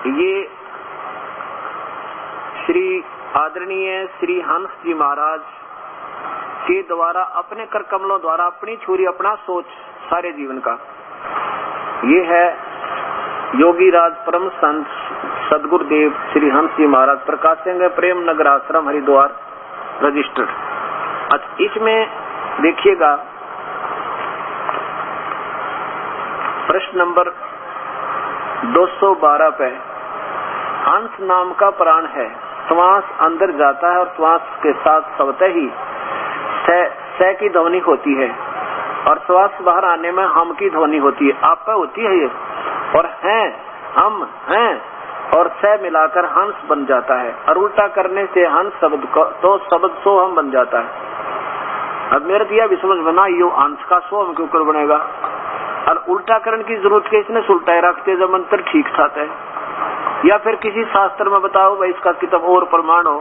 ये श्री आदरणीय श्री हंस जी महाराज के द्वारा अपने कर कमलों द्वारा अपनी छुरी अपना सोच सारे जीवन का, ये है योगी राज परम संत सदगुरुदेव श्री हंस जी महाराज प्रकाशेंगे प्रेम नगर आश्रम हरिद्वार रजिस्टर्ड। अच्छा, इसमें देखिएगा प्रश्न नंबर 212 पे, हंस नाम का प्राण है, श्वास अंदर जाता है और श्वास के साथ स्वतः ही स की ध्वनि होती है और श्वास बाहर आने में हम की ध्वनि होती है, आप पे होती है ये, और हैं हम हैं और स मिलाकर हंस बन जाता है, और उल्टा करने से हंस शब्द तो शब्द सो हम बन जाता है। अब मेरे दिया भी समझ बना, यो हंस का सो हम क्यों कर बनेगा, और उल्टा करने की जरूरत है, इसने उल्टा रखते जब मंत्र ठीक था है, या फिर किसी शास्त्र में बताओ भाई इसका किताब और प्रमाण हो।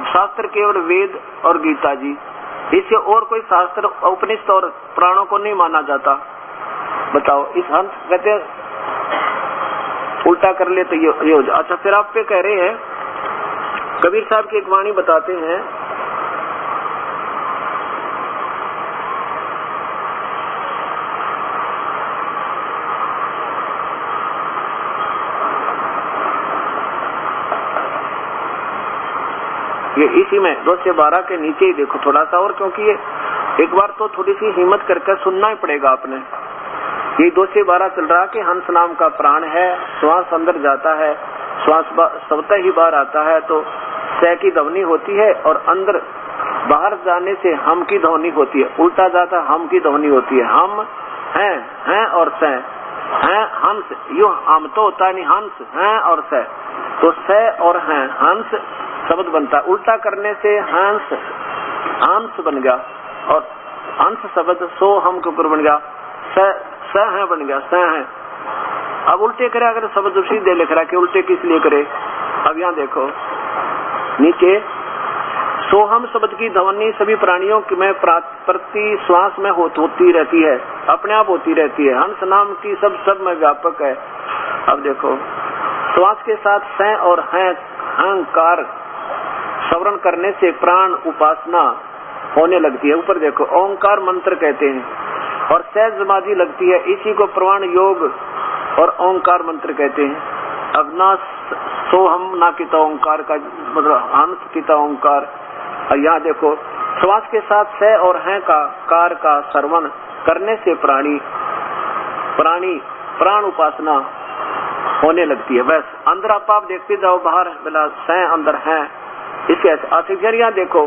शास्त्र केवल वेद और गीता जी, इससे और कोई शास्त्र उपनिषद और प्राणों को नहीं माना जाता। बताओ, इस हंस कहते उल्टा कर ले तो ये हो जाए। अच्छा, फिर आप पे कह रहे हैं, कबीर साहब की एक वाणी बताते हैं, ये इसी में 212 के नीचे ही देखो थोड़ा सा और, क्योंकि ये एक बार तो थोड़ी सी हिम्मत करके सुनना ही पड़ेगा आपने। ये 212 चल रहा कि हंस नाम का प्राण है, श्वास अंदर जाता है, श्वास स्वतः ही बाहर आता है तो स की ध्वनि होती है, और अंदर बाहर जाने से हम की ध्वनि होती है, उल्टा जाता हम की ध्वनि होती है। हम हैं और स हैं हंस, यो हम तो होता नहीं, हंस हैं और स, तो स और हैं हंस शब्द बनता है। उल्टा करने से हंस बन गया और हंस शब्द सो हम के ऊपर बन गया, स है बन गया, स है। अब उल्टे करे अगर शब्द सीधे लिख रहा है कि उल्टे किस लिए करे। अब यहाँ देखो नीचे, सोहम शब्द की ध्वनि सभी प्राणियों में प्रति श्वास में होती रहती है, अपने आप होती रहती है। हंस नाम की सब में व्यापक है। अब देखो, श्वास के साथ स और हैं अहंकार श्रवण करने से प्राण उपासना होने लगती है। ऊपर देखो, ओंकार मंत्र कहते हैं और सहज समाधि लगती है, इसी को प्राण योग और ओंकार मंत्र कहते हैं। अब ना सोहम ना किता ओंकार का मतलब हंस किता ओंकार। यहाँ देखो, श्वास के साथ स और हैं का कार का श्रवण करने से प्राण उपासना होने लगती है। बस अंदर आप देखते जाओ, बाहर बिना स अंदर हैं, इसके आशिक देखो,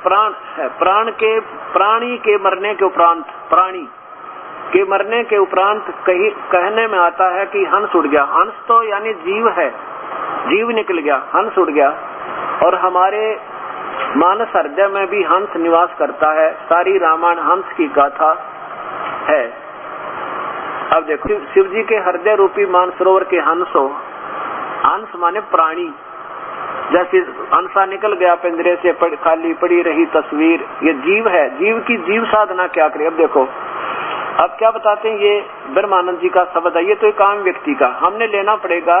प्राण है, प्राणी के मरने के उपरांत, प्राणी के मरने के उपरांत कहने में आता है कि हंस उड़ गया। हंस तो यानी जीव है, जीव निकल गया, हंस उड़ गया। और हमारे मानस हृदय में भी हंस निवास करता है, सारी रामायण हंस की गाथा है। अब देखो, शिव जी के हृदय रूपी मानसरोवर के हंस हो, हंस माने प्राणी, जैसे हंसा निकल गया पिंजरे से, खाली पड़ी रही तस्वीर, ये जीव है। जीव की जीव साधना क्या करे। अब देखो, अब क्या बताते हैं, ये ब्रह्मानंद जी का शब्द है, ये तो एक आम व्यक्ति का हमने लेना पड़ेगा।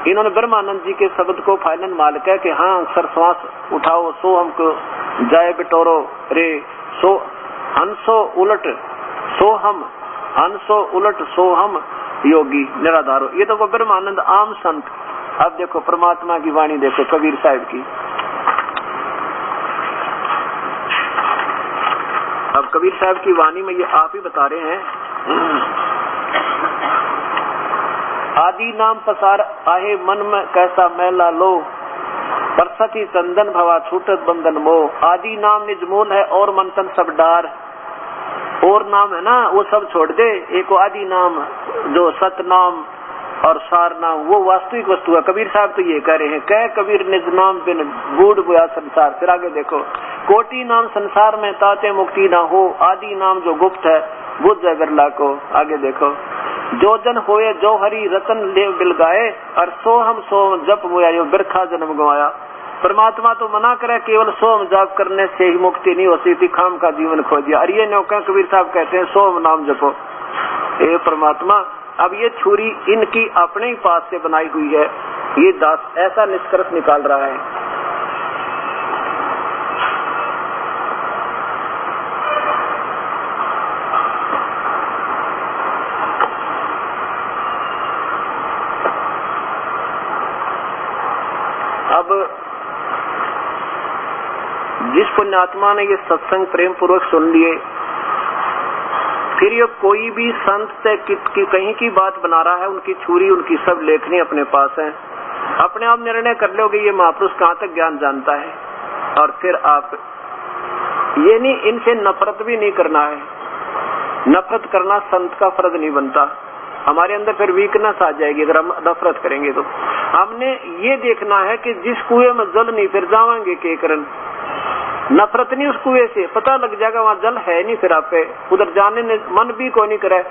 इन्होंने ब्रह्मानंद जी के शब्द को फाइनल मान के कि हाँ अक्सर श्वास उठाओ, सो हमको जाए बिटोरो रे, सो हंसो उलट सो हम, हंसो उलट सो हम योगी निराधारो। ये तो ब्रह्मानंद आम संत। अब देखो परमात्मा की वाणी देखो कबीर साहब की। अब कबीर साहब की वाणी में ये आप ही बता रहे हैं, आदि नाम पसार आहे मन में कैसा मैला लो, बरसती चंदन भवा छूटत बंधन मोह। आदि नाम निज मूल है और मंथन सब डार, और नाम है ना वो सब छोड़ दे, एक आदि नाम जो सत नाम और सार नाम वो वास्तविक वस्तु है। कबीर साहब तो ये कह रहे हैं, कह कबीर निज नाम बिन बूढ़ बुया संसार। फिर आगे देखो, कोटि नाम संसार में ताते मुक्ति ना हो, आदि नाम जो गुप्त है बुझ जाए बिरला को। आगे देखो, जो जन होए जो हरि रतन ले बिल गाए, और सोहम सोम जप मुया यो बिरखा जन्म गवाया। परमात्मा तो मना करे केवल सोम जाप करने से ही मुक्ति नहीं होती थी, खाम का जीवन खो दिया। और ये नौका कबीर साहब कहते हैं सोम नाम जपो, हे परमात्मा अब ये छुरी इनकी अपने ही पास से बनाई हुई है, ये दास ऐसा निष्कर्ष निकाल रहा है। अब जिस पुण्यात्मा ने ये सत्संग प्रेम पूर्वक सुन लिए, फिर ये कोई भी संत की कहीं की बात बना रहा है, उनकी छुरी उनकी सब लेखनी अपने पास है, अपने आप निर्णय कर लोगे ये महापुरुष कहाँ तक ज्ञान जानता है। और फिर आप ये नहीं, इनसे नफरत भी नहीं करना है। नफरत करना संत का फर्ज नहीं बनता, हमारे अंदर फिर वीकनेस आ जाएगी अगर हम नफरत करेंगे। तो हमने ये देखना है कि जिस कुएं में जल नहीं फिर जावांगे के कारण, नफरत नहीं उस कुएं से, पता लग जाएगा वहाँ जल है नहीं, फिर आप उधर जाने ने मन भी कोई नहीं करे,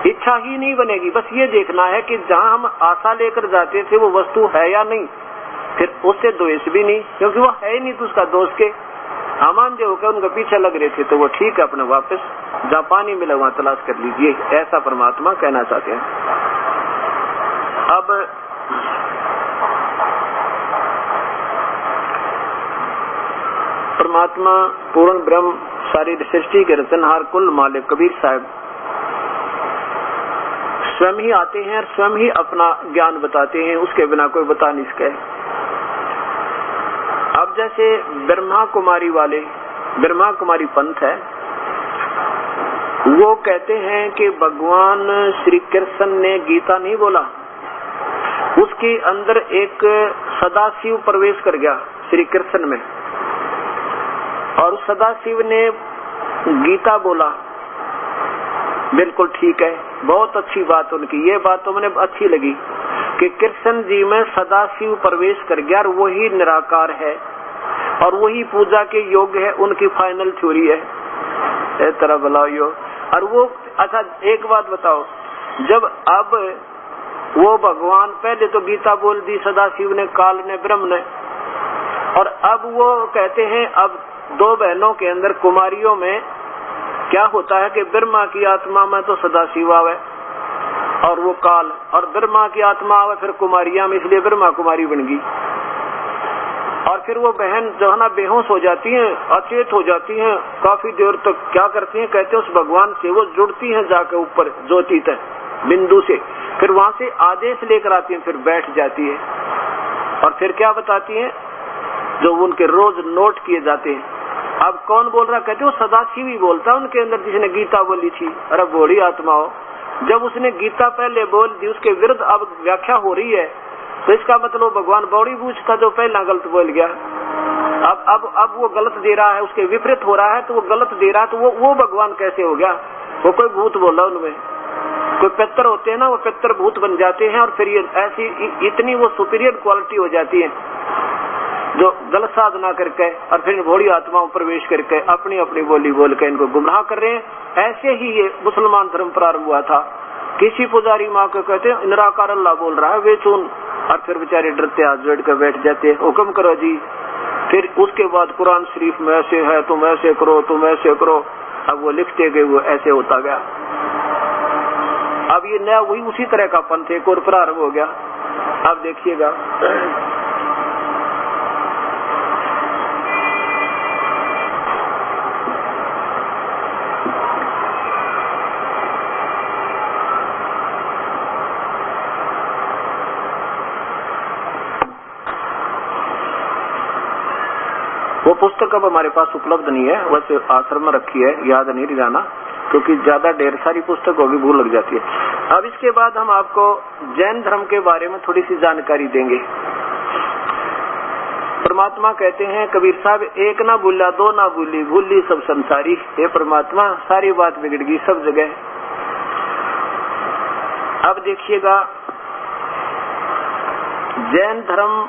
इच्छा ही नहीं बनेगी। बस ये देखना है कि जहाँ हम आशा लेकर जाते थे वो वस्तु है या नहीं, फिर उससे द्वेष भी नहीं, क्योंकि वो है ही नहीं तो उसका दोष के। अमान जो होकर उनके पीछे लग रहे थे तो वो ठीक है, अपने वापस जहाँ पानी मिला वहाँ तलाश कर लीजिए, ऐसा परमात्मा कहना चाहते हैं। अब परमात्मा पूर्ण ब्रह्म सारी सृष्टि के रचनहार कुल मालिक कबीर साहब स्वयं ही आते हैं और स्वयं ही अपना ज्ञान बताते हैं, उसके बिना कोई बता नहीं सके। अब जैसे ब्रह्मा कुमारी वाले, ब्रह्मा कुमारी पंथ है, वो कहते हैं कि भगवान श्री कृष्ण ने गीता नहीं बोला, उसके अंदर एक सदाशिव प्रवेश कर गया श्री कृष्ण में, और सदाशिव ने गीता बोला। बिल्कुल ठीक है, बहुत अच्छी बात उनकी, ये बात तो मुझे अच्छी लगी कि कृष्ण जी में सदाशिव प्रवेश कर गया और वही निराकार है और वही पूजा के योग्य है, उनकी फाइनल थ्योरी है। इस तरह बुलाओ। और वो अच्छा एक बात बताओ, जब अब वो भगवान पहले तो गीता बोल दी सदाशिव ने, काल ने, ब्रह्म ने, और अब वो कहते हैं अब दो बहनों के अंदर कुमारियों में क्या होता है कि ब्रह्मा की आत्मा में तो सदाशिव आवे और वो काल, और ब्रह्मा की आत्मा आवे फिर कुमारियां में, इसलिए ब्रह्मा कुमारी बन गई। और फिर वो बहन जो है ना बेहोश हो जाती हैं, अचेत हो जाती हैं, काफी देर तक क्या करती हैं, कहते हैं उस भगवान से वो जुड़ती हैं जाके ऊपर ज्योति तक बिंदु से, फिर वहां से आदेश लेकर आती हैं, फिर बैठ जाती है और फिर क्या बताती हैं जो उनके रोज नोट किए जाते हैं। अब कौन बोल रहा, कहते हो सदाशिव ही बोलता उनके अंदर जिसने गीता बोली थी। अरे बूढ़ी आत्मा हो, जब उसने गीता पहले बोल दी उसके विरुद्ध अब व्याख्या हो रही है तो इसका मतलब भगवान बौड़ी बूझ था जो पहला गलत बोल गया, अब वो गलत दे रहा है, उसके विपरीत हो रहा है तो वो गलत दे रहा है, तो वो भगवान कैसे हो गया? वो कोई भूत बोला उनमें, कोई पितर होते हैं ना, वो पितर भूत बन जाते हैं और फिर ये ऐसी इतनी वो सुपीरियर क्वालिटी हो जाती है जो गलत साधना करके और फिर बूढ़ी आत्माओं प्रवेश करके अपनी अपनी बोली बोल के इनको गुमराह कर रहे हैं। ऐसे ही ये मुसलमान धर्म प्रारंभ हुआ था। किसी पुजारी माँ को कहते हैं निराकार अल्लाह बोल रहा है वे चुन, और फिर बेचारे डरते हाथ जोड़ कर बैठ जाते, हुक्म करो जी। फिर उसके बाद कुरान शरीफ में ऐसे है, तुम ऐसे करो, तुम ऐसे करो। अब वो लिखते गए, वो ऐसे होता गया। अब ये नया वही उसी तरह का पंथ एक और प्रारंभ हो गया। अब देखिएगा वो पुस्तक अब हमारे पास उपलब्ध नहीं है, वैसे आश्रम में रखी है, याद नहीं दिलाना क्योंकि ज्यादा ढेर सारी पुस्तक होगी, भूल लग जाती है। अब इसके बाद हम आपको जैन धर्म के बारे में थोड़ी सी जानकारी देंगे। परमात्मा कहते हैं कबीर साहब, एक ना भूला दो ना भूली, भूली सब संसारी। हे परमात्मा सारी बात बिगड़ गई सब जगह। अब देखिएगा जैन धर्म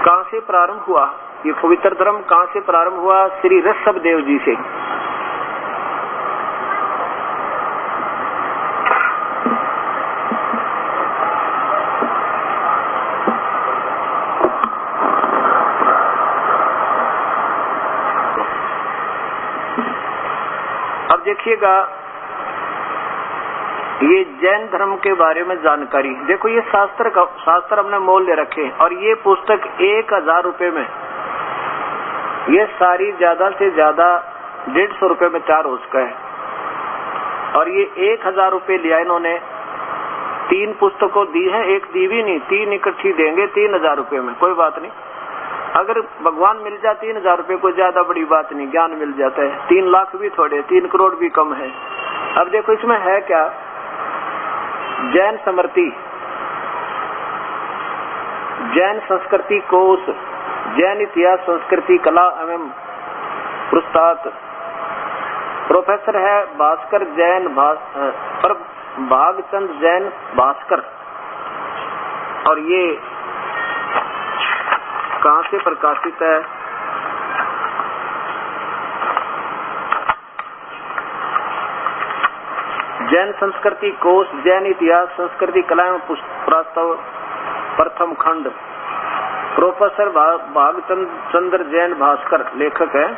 कहाँ से प्रारंभ हुआ, ये पवित्र धर्म कहाँ से प्रारंभ हुआ? श्री ऋषभ देव जी से। अब देखिएगा ये जैन धर्म के बारे में जानकारी। देखो ये शास्त्र हमने मोल ले रखे और ये पुस्तक 1000 रुपए में, ये सारी ज्यादा से ज्यादा 150 रुपए में 4 हो सका है। और ये 1000 रुपए लिया इन्होंने, 3 पुस्तकों दी है, एक दी भी नहीं, 3 इकट्ठी देंगे 3000 रुपए में। कोई बात नहीं, अगर भगवान मिल जाए 3000 रुपए कोई ज्यादा बड़ी बात नहीं, ज्ञान मिल जाता है। 3 लाख भी थोड़े, 3 करोड़ भी कम है। अब देखो इसमें है क्या, जैन स्मृति, जैन संस्कृति कोश, जैन इतिहास संस्कृति कला एवं पुस्तक, प्रोफेसर है भास्कर जैन भागचंद जैन भास्कर। और ये कहाँ से प्रकाशित है, जैन संस्कृति कोश, जैन इतिहास संस्कृति कला एवं पुस्तक प्रथम खंड, प्रोफेसर भागचंद्र जैन भास्कर लेखक है।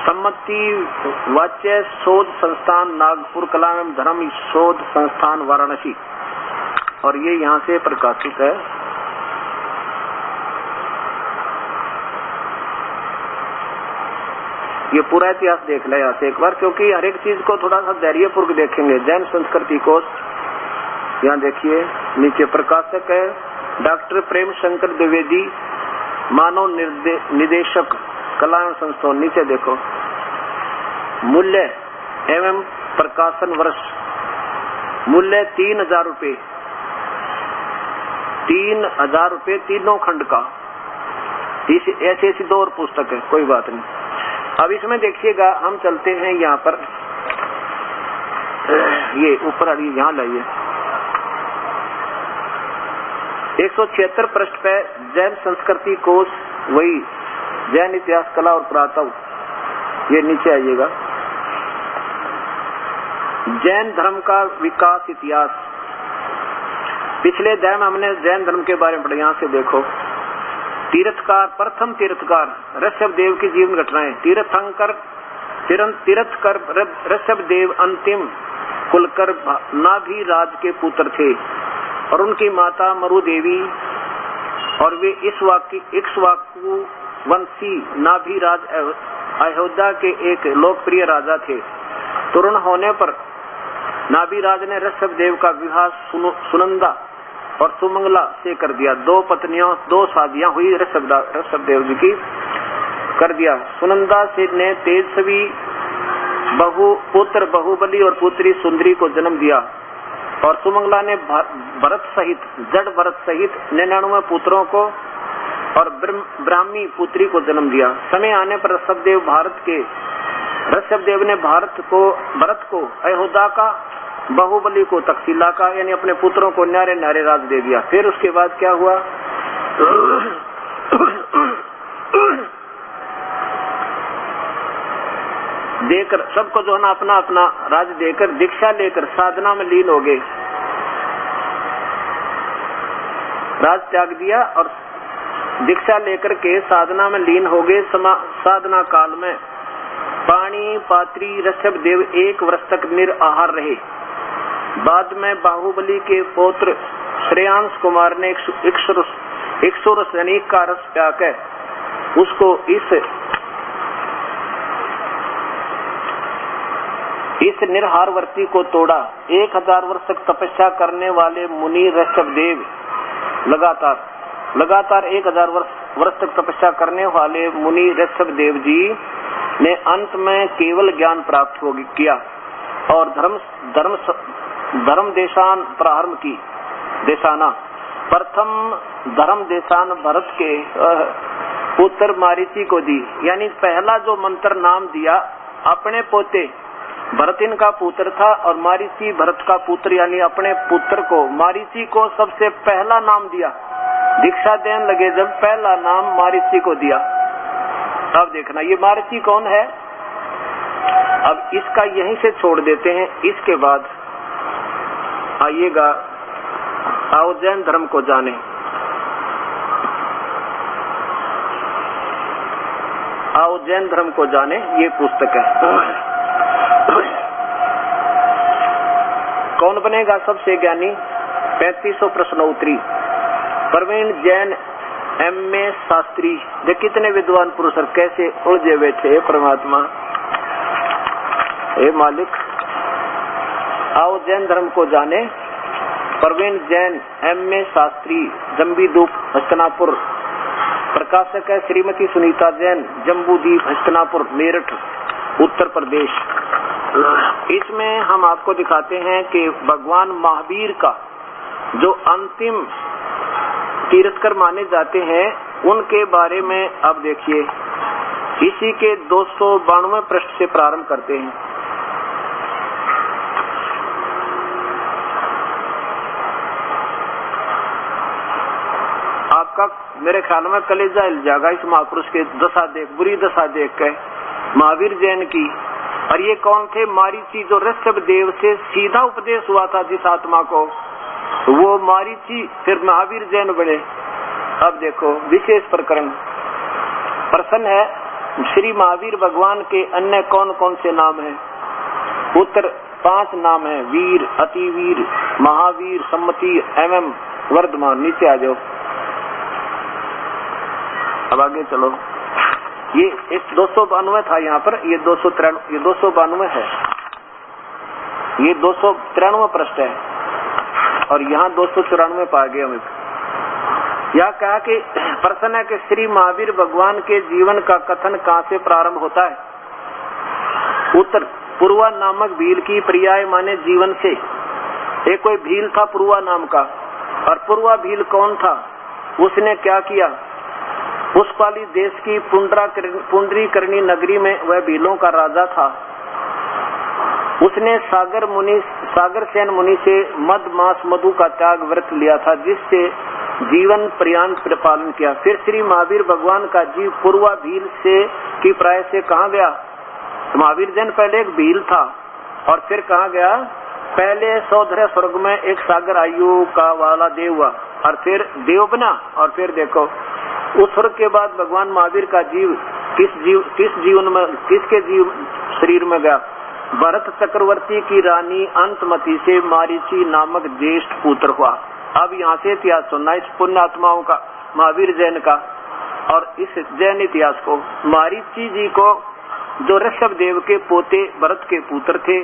सम्मति वाच्य शोध संस्थान नागपुर, कला एवं धर्म शोध संस्थान वाराणसी। और ये यहाँ से प्रकाशित है। ये पूरा इतिहास देख ले यहाँ से एक बार, क्योंकि हर एक चीज को थोड़ा सा धैर्यपूर्वक देखेंगे। जैन संस्कृति कोश, यहाँ देखिए नीचे प्रकाशक है डॉक्टर प्रेम शंकर द्विवेदी, मानव निदेशक कला एवं संस्थान। नीचे देखो मूल्य एवं प्रकाशन वर्ष, मूल्य 3000 रुपए, 3000 रुपए तीनों खंड का। ऐसी 2 और पुस्तक है, कोई बात नहीं। अब इसमें देखिएगा, हम चलते हैं यहाँ पर, ये ऊपर यहाँ लाइए 176 पृष्ठ पे जैन संस्कृति कोश, वही जैन इतिहास कला और पुरातत्व। ये नीचे आइएगा, जैन धर्म का विकास इतिहास। पिछले अध्याय में हमने जैन धर्म के बारे में पढ़ा। यहाँ से देखो, तीर्थकार, प्रथम तीर्थकार ऋषभ देव की जीवन घटनाएं। तीर्थंकर ऋषभ देव अंतिम कुलकर नाभि राज के पुत्र थे और उनकी माता मरु देवी, और वे इक्ष्वाकु वंशी नाभि राज अयोध्या के एक लोकप्रिय राजा थे। तरुण होने पर नाभि राज ने ऋषभ देव का विवाह सुनंदा और सुमंगला से कर दिया। 2 पत्नियों, 2 शादियां हुई ऋषभ देव जी की, कर दिया। सुनंदा से ने तेजस्वी पुत्र बहुबली और पुत्री सुंदरी को जन्म दिया, और सुमंगला ने जड़ भरत सहित 99 पुत्रों को और ब्राह्मी पुत्री को जन्म दिया। समय आने पर ऋषभ देव ने भरत को अयोध्या का, बाहुबली को तक्षशिला का, यानी अपने पुत्रों को न्यारे न्यारे राज दे दिया। फिर उसके बाद क्या हुआ, देकर सबको जो है ना अपना अपना राज देकर दीक्षा लेकर साधना में लीन हो गए। राज त्याग दिया और दीक्षा लेकर के साधना में लीन हो गए। साधना काल में पाणी पात्री ऋषभ देव 1 वर्ष तक निराहार रहे। बाद में बाहुबली के पौत्र श्रेयांश कुमार ने इक्षुरस का रस प्याकर उसको इस निराहारवर्ती को तोड़ा। 1000 वर्ष तक तपस्या करने वाले मुनि ऋषभ देव लगातार 1000 वर्ष तक तपस्या करने वाले मुनि ऋषभ देव जी ने अंत में केवल ज्ञान प्राप्त किया और धर्म देशान प्रारंभ की। प्रथम धर्म देशान भरत के पुत्र मारीची को दी, यानी पहला जो मंत्र नाम दिया अपने पोते भरत इनका पुत्र था और मारीची भरत का पुत्र, यानी अपने पुत्र को मारीची को सबसे पहला नाम दिया। दीक्षा देने लगे जब पहला नाम मारीची को दिया। अब देखना ये मारीची कौन है। अब इसका यहीं से छोड़ देते हैं। इसके बाद आइएगा, आओ जैन धर्म को जाने। आओ जैन धर्म को जाने, ये पुस्तक है। कौन बनेगा सबसे ज्ञानी? 3500 प्रश्नोत्तरी। प्रवीण जैन M.A. शास्त्री। ये कितने विद्वान पुरुष और कैसे उलझे बैठे परमात्मा। हे मालिक, आओ जैन धर्म को जाने। प्रवीण जैन M.A. शास्त्री, जम्बीदूप, हस्तिनापुर। प्रकाशक है श्रीमती सुनीता जैन, जम्बूदीप, हस्तिनापुर, मेरठ, उत्तर प्रदेश। इसमें हम आपको दिखाते हैं कि भगवान महावीर का जो अंतिम तीर्थकर माने जाते हैं उनके बारे में अब देखिए। इसी के 292 पृष्ठ से प्रारंभ करते हैं। आपका मेरे ख्याल में कलेजा हिल जाएगा इस महापुरुष के दशा देख, बुरी दशा देख के, महावीर जैन की। और ये कौन थे? मारीची, जो ऋषभ देव से सीधा उपदेश हुआ था जिस आत्मा को, वो मारीची फिर महावीर जैन बने। अब देखो विशेष प्रकरण। प्रश्न है श्री महावीर भगवान के अन्य कौन कौन से नाम हैं? उत्तर 5 नाम है, वीर, अतिवीर, महावीर, सम्मति एवं वर्धमान। नीचे आ जाओ, अब आगे चलो। ये एक 292 था यहाँ पर, ये 293, ये 292 है, ये 293 पृष्ठ है और यहाँ 294 पा गए हमें। यह कहा कि प्रश्न है कि श्री महावीर भगवान के जीवन का कथन कहाँ से प्रारंभ होता है? उत्तर पूर्वा नामक भील की पर्याय माने जीवन से। एक कोई भील था पूर्वा नाम का, और पूर्वा भील कौन था? उसने क्या किया? पुष्पाली देश की पुंडरीकर्णी नगरी में वह भीलों का राजा था। उसने सागर सेन मुनि से मद मास मधु का त्याग व्रत लिया था, जिससे जीवन पर्यंत पालन किया। फिर श्री महावीर भगवान का जीव पूर्वा भील से की प्राय से कहा गया? महावीर जैन पहले एक भील था और फिर कहा गया? पहले सौधर स्वर्ग में एक सागर आयु का वाला देव हुआ और फिर देव बना। और फिर देखो उस स्वर्ग के बाद भगवान महावीर का जीव किसके जीव शरीर में गया? भरत चक्रवर्ती की रानी अंतमती से मारीची नामक ज्येष्ठ पुत्र हुआ। अब यहाँ से इतिहास सुनना इस पुण्यात्माओं का, महावीर जैन का और इस जैन इतिहास को। मारीची जी को जो ऋषभ देव के पोते भरत के पुत्र थे,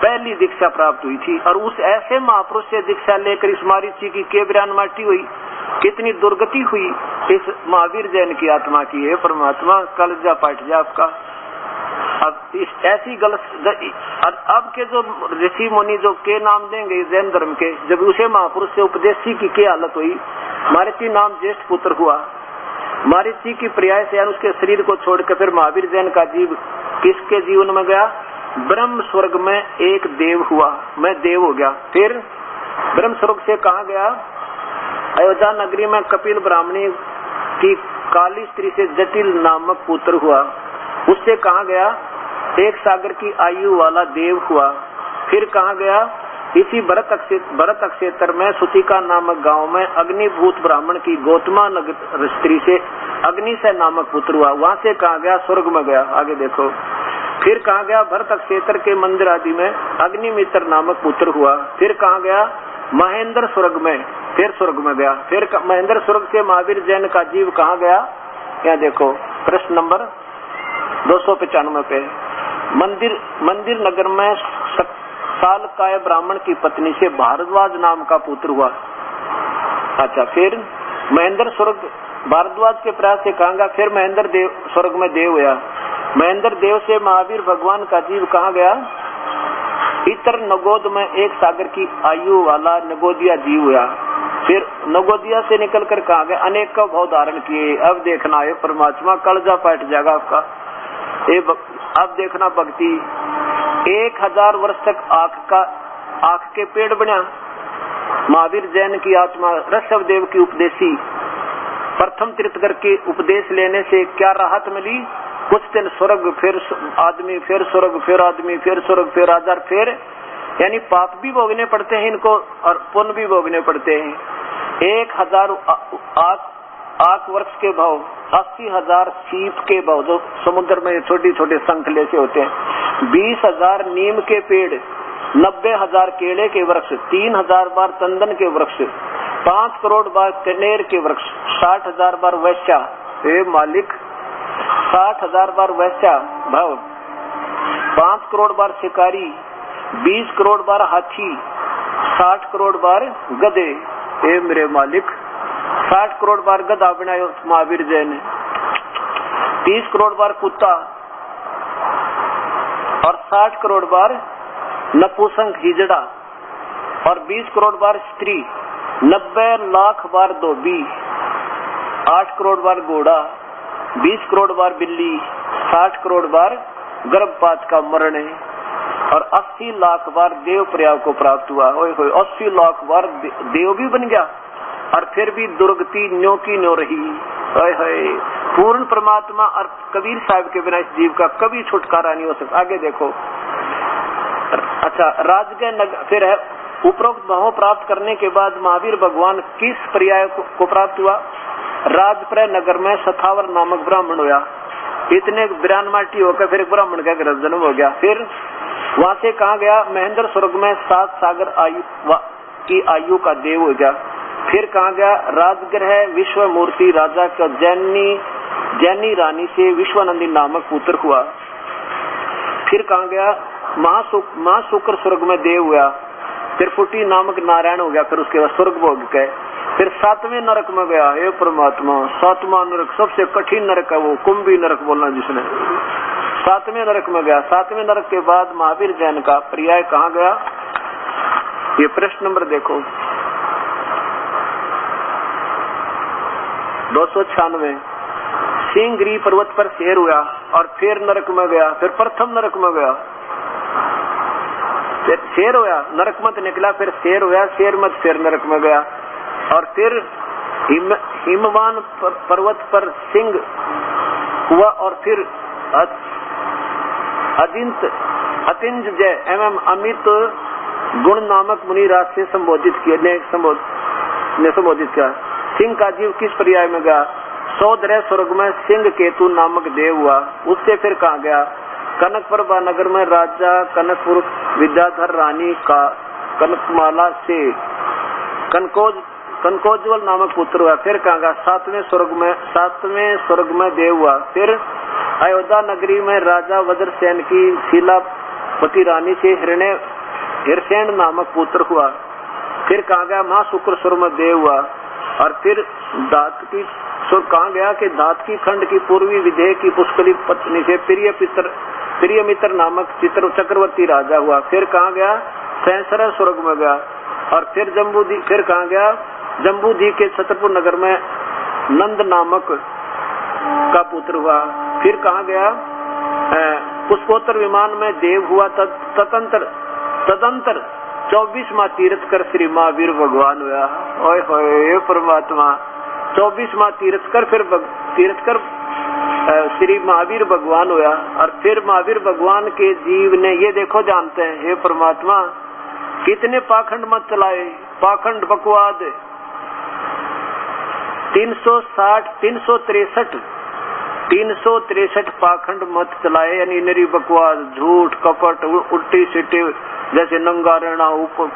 पहली दीक्षा प्राप्त हुई थी और उस ऐसे महापुरुष से दीक्षा लेकर इस मारीची की केबरान माटी हुई। कितनी दुर्गति हुई इस महावीर जैन की आत्मा की। है परमात्मा, कलजा पाट जा आपका। अब इस ऐसी गलत अब के जो ऋषि मुनि जो के नाम देंगे जैन धर्म के, जब उसे महापुरुष से उपदेशी की क्या हालत हुई। मारीची नाम ज्येष्ठ पुत्र हुआ। मारीची की पर्याय से उसके शरीर को छोड़कर फिर महावीर जैन का जीव किसके जीवन में गया? ब्रह्म स्वर्ग में एक देव हुआ, मैं देव हो गया। फिर ब्रह्म स्वर्ग से कहा गया? अयोध्या नगरी में कपिल ब्राह्मणी की काली स्त्री से जटिल नामक पुत्र हुआ। उससे कहा गया? एक सागर की आयु वाला देव हुआ। फिर कहा गया? इसी भरत क्षेत्र में सुतिका नामक गांव में अग्निभूत ब्राह्मण की गौतमा नगर स्त्री से अग्निशय नामक पुत्र हुआ। वहां से कहा गया? स्वर्ग में गया। आगे देखो। फिर कहा गया? भरत क्षेत्र के मंदिर आदि में अग्निमित्र नामक पुत्र हुआ। फिर कहा गया? महेंद्र स्वर्ग में, फिर स्वर्ग में गया। फिर महेंद्र स्वर्ग से महावीर जैन का जीव कहाँ गया? यहाँ देखो प्रश्न नंबर 295 पे। मंदिर नगर में सालकाय ब्राह्मण की पत्नी से भारद्वाज नाम का पुत्र हुआ। अच्छा, फिर महेंद्र स्वर्ग भारद्वाज के प्रयास से कहा गया? फिर महेंद्र देव स्वर्ग में देव हुआ। महेंद्र देव से महावीर भगवान का जीव कहाँ गया? इतर नगोद में एक सागर की आयु वाला नगोदिया जीव हुआ। फिर नगोदिया से निकलकर कहा गया? अनेक का भाव धारण किए। अब देखना है परमात्मा, कलजा पाट जाएगा आपका। अब देखना भक्ति। 1000 वर्ष तक आंख के पेड़ बना। महावीर जैन की आत्मा ऋषभ देव की उपदेशी। प्रथम तीर्थकर के उपदेश लेने से क्या राहत मिली? कुछ दिन स्वर्ग, फिर आदमी, फिर स्वर्ग, फिर आदमी, फिर स्वर्ग, फिर हजार, फिर यानी पाप भी भोगने पड़ते हैं इनको और पुण्य भी भोगने पड़ते हैं। 1000 आक वृक्ष के भाव, 80,000 सीप के भाव जो समुद्र में छोटे छोटे शंख जैसे होते हैं, 20,000 नीम के पेड़, 90,000 केले के वृक्ष, 3,000 बार चंदन के वृक्ष, 5 करोड़ बार कनेर के वृक्ष, 60,000 बार वैश्या, हे मालिक 60,000 बार वैश्या भाव, 5 करोड़ बार शिकारी, 20 करोड़ बार हाथी, 60 करोड़ बार गधे, हे मेरे मालिक 60 करोड़ बार गधा बनायो महावीर जय ने, 30 करोड़ बार कुत्ता और 60 करोड़ बार नपुंसक हिजड़ा और 20 करोड़ बार स्त्री, 90 लाख बार धोबी, 8 करोड़ बार घोड़ा, 20 करोड़ बार बिल्ली, 60 करोड़ बार गर्भपात का मरण और 80 लाख बार देव प्रयाग को प्राप्त हुआ। ओए होए 80 लाख बार देव भी बन गया और फिर भी दुर्गति न्यो की न्यो रही। ओए होए पूर्ण परमात्मा और कबीर साहब के बिना इस जीव का कभी छुटकारा नहीं हो सकता। आगे देखो, अच्छा राजगय नगर फिर है, उपरोक्त भावों प्राप्त करने के बाद महावीर भगवान किस पर्याय को प्राप्त हुआ? राजप्रय नगर में सथावर नामक ब्राह्मण हुआ। इतने विरानमाटी होकर फिर ब्राह्मण का जन्म हो गया। फिर वहां से कहा गया? महेंद्र स्वर्ग में 7 सागर आयु की आयु का देव हो गया। फिर कहा गया? राजगृह विश्व मूर्ति राजा का जैनी रानी से विश्वानंदी नामक पुत्र हुआ। फिर कहा गया? महाशुक्र स्वर्ग में देव हुआ। फिर फुटी नामक नारायण हो गया। फिर उसके बाद स्वर्ग भोग गए। फिर 7वें नरक में गया। हे परमात्मा 7वां नरक सबसे कठिन नरक है, वो कुंभी नरक बोलना जिसने। 7वें नरक में गया। 7वें नरक के बाद महावीर जैन का पर्याय कहाँ गया? ये प्रश्न नंबर देखो 296। सिंहगिरी पर्वत पर शेर हुआ और फिर नरक में गया। फिर प्रथम नरक में गया, फिर शेर हुआ, नरक मत निकला, फिर शेर हुआ, शेर मत फिर नरक में गया। और फिर हिमवान पर्वत पर सिंह हुआ और फिर अतिंज जय एवं अमित गुण नामक मुनि राज से संबोधित किया। सिंह का जीव किस पर्याय में गया? सौदरह स्वर्ग में सिंह केतु नामक देव हुआ। उससे फिर कहा गया? कनकप्रभा नगर में राजा कनकपुर विद्याधर रानी का कनकमाला से कनकोज्वल नामक पुत्र हुआ। फिर कहा गया? 7वें स्वर्ग में देव हुआ। फिर अयोध्या नगरी में राजा वज्रसेन की शीलावती रानी से हिरसेन नामक पुत्र हुआ। फिर कहा गया? महाशुक्र स्वर्ग में देव हुआ। और फिर दात की स्वर्ग कहा गया कि दात की खंड की पूर्वी विदेह की पुष्कली पत्नी से प्रिय मित्र नामक चक्रवर्ती राजा हुआ। फिर कहा गया? 67 स्वर्ग में गया। और फिर फिर कहा गया? जम्बूद्वीप के छतरपुर नगर में नंद नामक का पुत्र हुआ। फिर कहा गया? पुष्पोत्तर विमान में देव हुआ। तदंतर 24वां तीर्थ कर श्री महावीर भगवान हुआ। ओए होए परमात्मा 24वां तीर्थ कर श्री महावीर भगवान हुआ। और फिर महावीर भगवान के जीव ने ये देखो जानते हैं, हे परमात्मा कितने पाखंड मत चलाए, पाखंड बकवाद 363 पाखंड मत चलाए, यानी नरी बकवाद, झूठ, कपट, उल्टी सीटी, जैसे नंगा रहना, ऊपर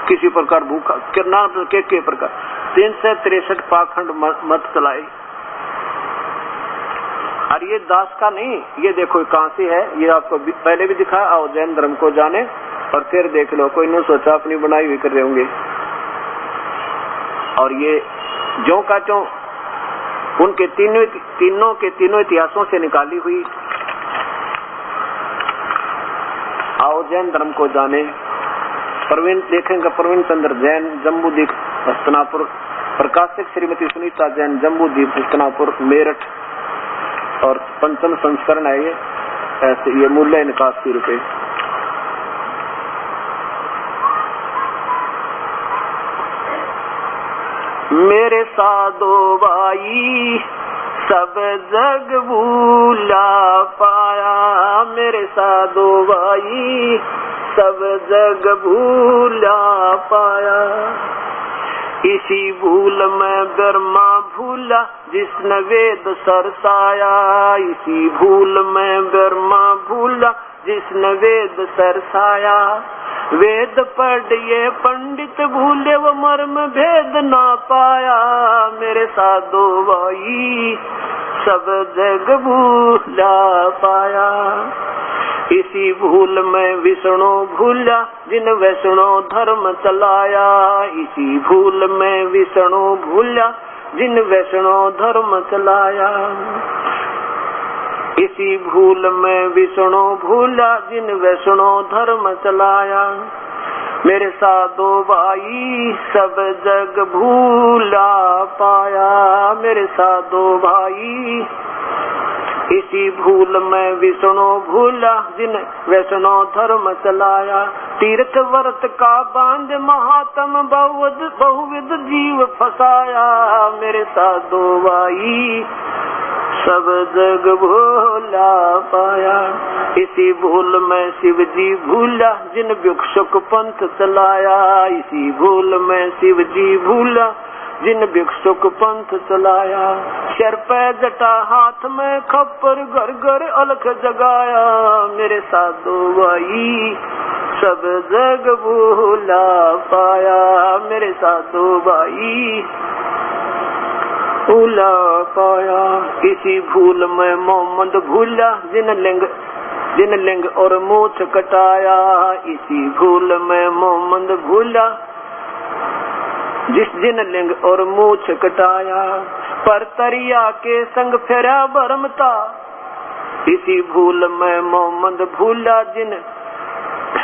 किसी प्रकार भूखा करना के प्रकार 363 पाखंड मत चलाए। और ये दास का नहीं, ये देखो कहां से है, ये आपको पहले भी दिखा। आओ जैन धर्म को जाने और फिर देख लो, कोई नहीं सोचा अपनी बनाई हुई कर रहे होंगे। और ये जो का जो उनके तीनों इतिहासों से निकाली हुई। आओ जैन धर्म को जाने। प्रवीण देखेंगे, प्रवीण चंद्र जैन, जम्बूद्वीप हस्तनापुर। प्रकाशक श्रीमती सुनीता जैन, जम्बूद्वीप हस्तनापुर मेरठ। और 5म संस्करण है ये। ऐसे ये मूल्य इनका 80 रुपए। मेरे साधो भाई सब जग भूला पाया, मेरे साधो भाई सब जग भूला पाया। इसी भूल में ब्रह्मा भूला जिसने वेद सरसाया, इसी भूल में ब्रह्मा भूला जिसने वेद सरसाया। वेद पढ़िए पंडित भूले वो मर्म भेद ना पाया, मेरे साधो भाई सब जग भूला पाया। इसी भूल में विष्णु भूला जिन वैष्णो धर्म चलाया, इसी भूल में विष्णु भूला जिन वैष्णो धर्म चलाया। इसी भूल में विष्णु भूला जिन वैष्णो धर्म चलाया, मेरे साधो भाई सब जग भूला पाया, मेरे साधो भाई। इसी भूल में विष्णु भूला जिन वैष्णो धर्म चलाया, तीर्थ व्रत का बांध महात्म बहुविध जीव फसाया, मेरे साधो भाई सब जग भूला पाया। इसी भूल में शिव जी भूला जिन भिक्षुक पंथ चलाया, इसी भूल में शिव जी भूला जिन भिक्षुक पंथ चलाया। सिर पे जटा हाथ में खप्पर घर घर अलख जगाया, मेरे साधो भाई सब जग भूला पाया, मेरे साधो भाई भूला पाया। इसी भूल में मोहम्मद भूला जिन लिंग और मूछ कटाया, इसी भूल में मोहम्मद भूला जिन लिंग और मूछ कटाया। पर तरिया के संग फेरा बरमता, इसी भूल में मोहम्मद भूला जिन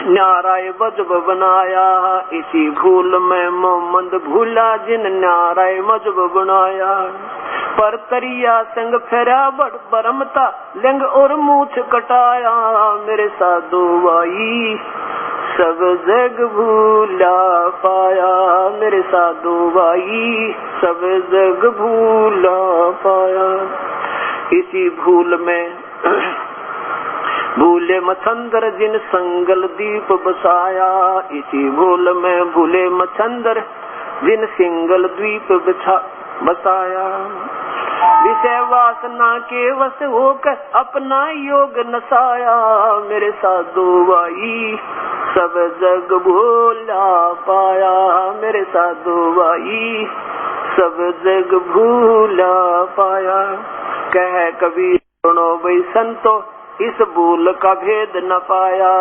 न्याराय वजब बनाया, इसी भूल में मोहम्मद भूला जिन न्याराय मजब बनाया। पर तरिया संग फेरा बरमता लिंग और मूछ कटाया, मेरे साधो भाई सब जग भूला पाया, मेरे साधो भाई सब जग भूला पाया। इसी भूल में भूले मच्छंदर जिन संगल दीप बसाया, इसी भूल में भूले मच्छंदर जिन सिंगल द्वीप बसाया। विषय वासना के वश होकर अपना योग नसाया, मेरे साधो भाई सब जग भूला पाया, मेरे साधो भाई सब जग भूला पाया। कह कबीर सुनो भाई संतो इस भूल का भेद न पाया,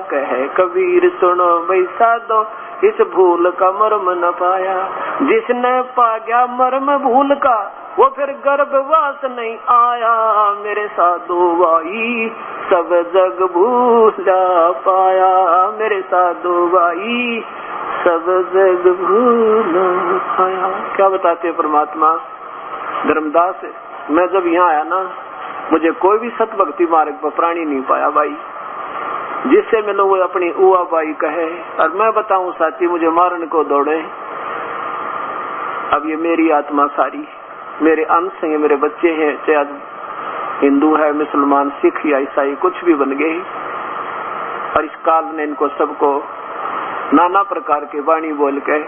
कहे कबीर सुनो भाई साधो इस भूल का मर्म न पाया। जिसने पा गया मर्म भूल का वो फिर गर्भवास नहीं आया, मेरे साधो भाई सब जग भूला पाया, मेरे साधो भाई सब जग भूला पाया। क्या बताते परमात्मा धर्मदास, मैं जब यहाँ आया ना मुझे कोई भी सत भक्ति मार्ग पर प्राणी नहीं पाया भाई, जिससे मैं लोग अपनी उआ बाई कहे और मैं बताऊं साथी मुझे मारने को दौड़े। अब ये मेरी आत्मा सारी मेरे अंश हैं, मेरे बच्चे हैं, चाहे आज हिंदू है मुसलमान सिख या ईसाई कुछ भी बन गए, और इस काल ने इनको सबको नाना प्रकार के वाणी बोल के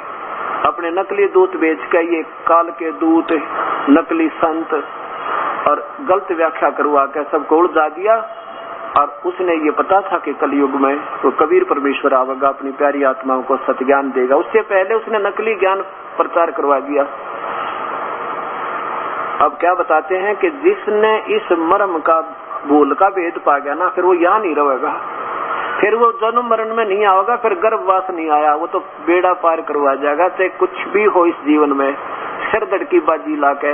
अपने नकली दूत बेच के ये काल के दूत नकली संत और गलत व्याख्या करवा के सबको उड़ा दिया। और उसने ये पता था कि कलयुग में वो कबीर परमेश्वर आवेगा, अपनी प्यारी आत्माओं को सत्य ज्ञान देगा, उससे पहले उसने नकली ज्ञान प्रचार करवा दिया। अब क्या बताते हैं कि जिसने इस मर्म का भूल का भेद पा गया ना फिर वो यहाँ नहीं रहेगा, फिर वो जन्म मरण में नहीं आएगा, फिर गर्भवास नहीं आया, वो तो बेड़ा पार करवा जाएगा। चाहे कुछ भी हो इस जीवन में सिर धड़की बाजी लाके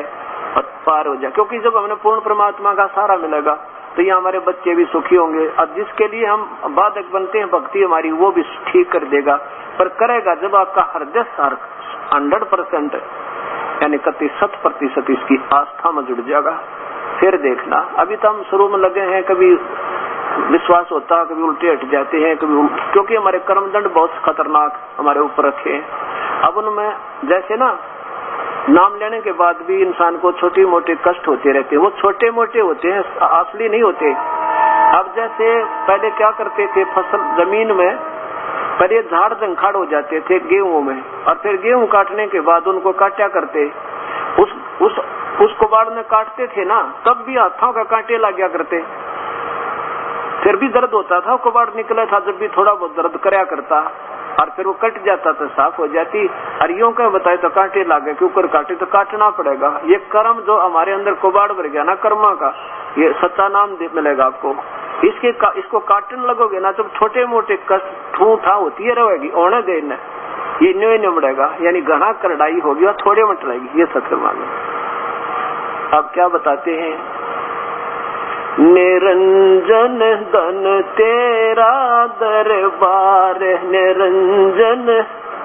और पार हो जाए, क्योंकि जब हमें पूर्ण परमात्मा का सहारा मिलेगा तो ये हमारे बच्चे भी सुखी होंगे, और जिसके लिए हम बाधक बनते हैं भक्ति हमारी वो भी ठीक कर देगा। पर करेगा जब आपका हृदय 100% यानी 100% इसकी आस्था में जुड़ जाएगा, फिर देखना। अभी तो हम शुरू में लगे हैं, कभी विश्वास होता, कभी उल्टे हट जाते हैं, कभी क्योंकि हमारे कर्मदंड बहुत खतरनाक हमारे ऊपर रखे हैं। अब उनमें जैसे ना नाम लेने के बाद भी इंसान को छोटे मोटे कष्ट होते रहते हैं, वो छोटे मोटे होते हैं, असली नहीं होते। अब जैसे पहले क्या करते थे, फसल जमीन में पहले झाड़ जंखाड़ हो जाते थे गेहूं में, और फिर गेहूं काटने के बाद उनको काटा करते, उस कुबाड़ में काटते थे ना, तब भी हाथों का कांटे लग गया करते। फिर भी दर्द होता था, कबाड़ निकला था जब भी थोड़ा बहुत दर्द कराया करता, और फिर वो कट जाता तो साफ हो जाती। और यूं कह बताए तो कांटे लागे, क्योंकि कांटे तो काटना पड़ेगा। ये कर्म जो हमारे अंदर कबाड़ भर गया ना कर्मा का, ये सच्चा नाम मिलेगा आपको। इसको काटने लगोगे ना, जब छोटे मोटे कष्ट ठू ठा होती है रहेगी ओने देना, ये न्यू निमड़ेगा, यानी घना करड़ाई होगी और थोड़े मट रहेगी। ये सत्य मानो। अब क्या बताते हैं, निरंजन धन तेरा दरबार, निरंजन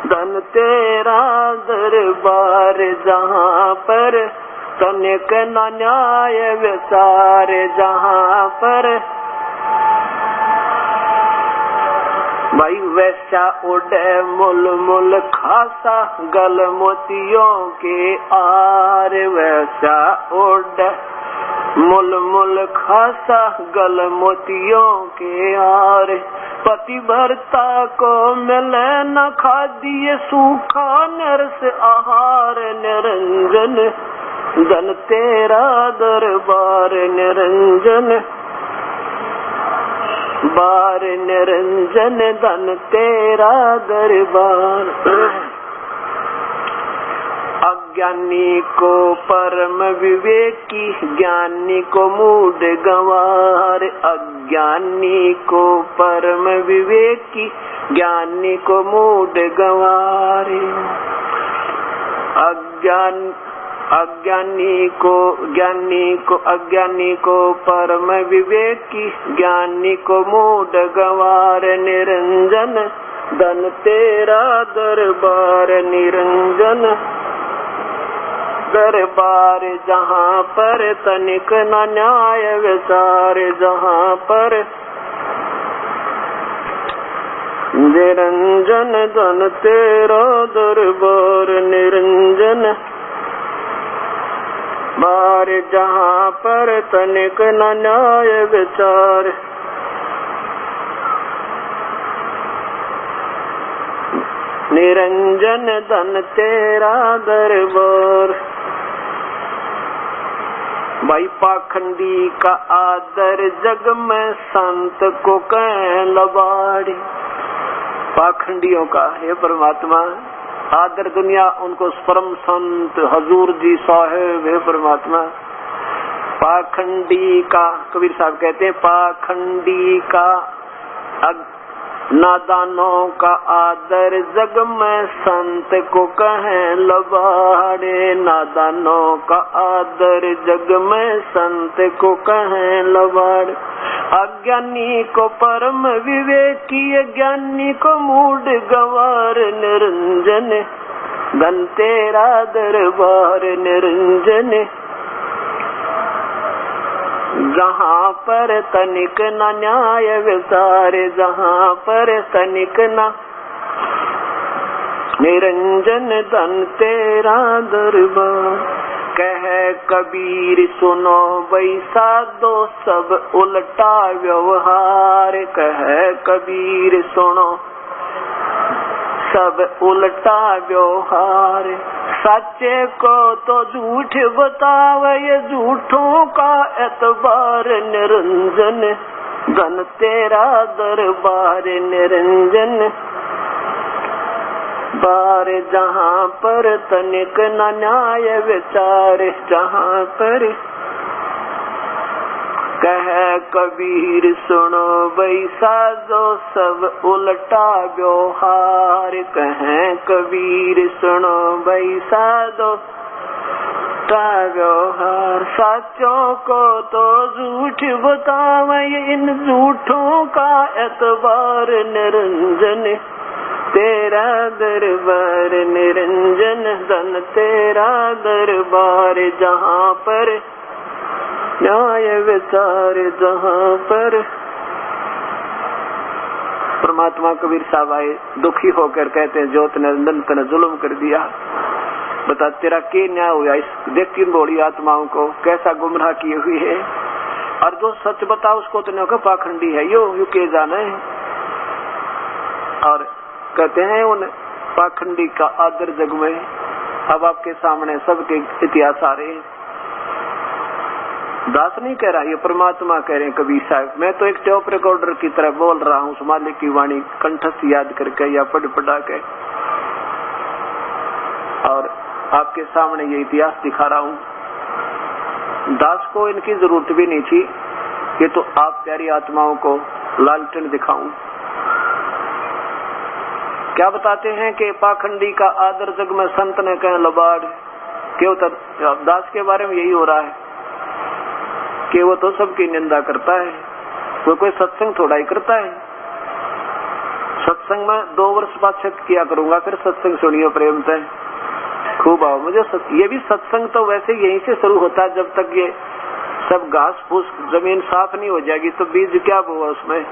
धन तेरा दरबार, जहाँ पर तनिक न न्याय विचार, जहाँ पर भाई वैसा उड़े मुल मुल खासा गल मोतियों के आर, वैसा उड़े मुल मुल खासा गल मोतियों के आर, पतिव्रता को मिले न खादिए सूखा नरस आहार, निरंजन धन तेरा दरबार, निरंजन बार, निरंजन धन तेरा दरबार। अज्ञानी को परम विवेकी, ज्ञानी को मूढ़ गंवार, अज्ञानी को परम विवेकी, ज्ञानी को मूढ़ गंवार, अज्ञानी को परम विवेकी, ज्ञानी को मूढ़ गंवार, निरंजन धन तेरा दरबार, निरंजन दरबार, जहाँ पर तनिक न न्याय विचार, जहाँ पर निरंजन धन तेरा दरबार, निरंजन बार, जहाँ पर तनिक न न्याय विचार, निरंजन धन तेरा दरबार। भाई पाखंडी का आदर जग में संत को कह लबाड़ी, पाखंडियों का हे परमात्मा आदर दुनिया उनको परम संत हजूर जी साहेब हे परमात्मा। पाखंडी का कबीर साहब कहते हैं, पाखंडी का नादानों का आदर जग में संत को कहें लबाड़े, नादानों का आदर जग में संत को कहें लबाड़, अज्ञानी को परम विवेकी, ज्ञानी को मूढ़ गंवार, निरंजन धन तेरा दरबार, निरंजन जहाँ पर तनिक न न्याय विचार, जहाँ पर तनिक न, निरंजन धन तेरा दरबार। कह कबीर सुनो वैसा दो सब उल्टा व्यवहार, कह कबीर सुनो सब उल्टा व्यवहार, सच्चे को तो झूठ बतावे ये झूठों का एतबार, निरंजन धन तेरा दरबार, निरंजन बार, जहाँ पर तनिक न न्याय विचार, जहाँ पर कह कबीर सुनो वैसा जो सब उल्टा व्यवहार, कह कबीर सुनो वैसा जो उल्टा व्यवहार, सच्चों को तो झूठ बतावे इन झूठों का एतबार, निरंजन तेरा दरबार, निरंजन धन तेरा दरबार, जहाँ पर न्याय विचार, जहाँ पर। परमात्मा कबीर साहब आए दुखी होकर कहते हैं, जोत ने नंदन ने जुल्म कर दिया, बता तेरा क्या न्याय हुआ इस देखती बोली आत्माओं को, कैसा गुमराह किए हुई है, और जो सच बता उसको तो का पाखंडी है, यो के जाना है। और कहते हैं उन पाखंडी का आदर जग में। अब आपके सामने सबके इतिहास आ रहे हैं। दास नहीं कह रहा, ये परमात्मा कह रहे हैं कबीर साहब। मैं तो एक टेप रिकॉर्डर की तरह बोल रहा हूँ, मालिक की वाणी कंठस्थ याद करके या पढ़ पढ़ा के, और आपके सामने ये इतिहास दिखा रहा हूँ। दास को इनकी जरूरत भी नहीं थी, ये तो आप प्यारी आत्माओं को लालटेन दिखाऊं। क्या बताते हैं कि पाखंडी का आदर जग में संत ने कह लबाड़। क्यों दास के बारे में यही हो रहा है कि वो तो सबकी निंदा करता है, वो कोई सत्संग थोड़ा ही करता है। सत्संग में 2 वर्ष बाद चेक किया करूंगा, फिर सत्संग सुनियो प्रेम से, खूब आओ मुझे। ये भी सत्संग तो वैसे यहीं से शुरू होता है, जब तक ये सब घास फूस जमीन साफ नहीं हो जाएगी तो बीज क्या बोआ उसमें,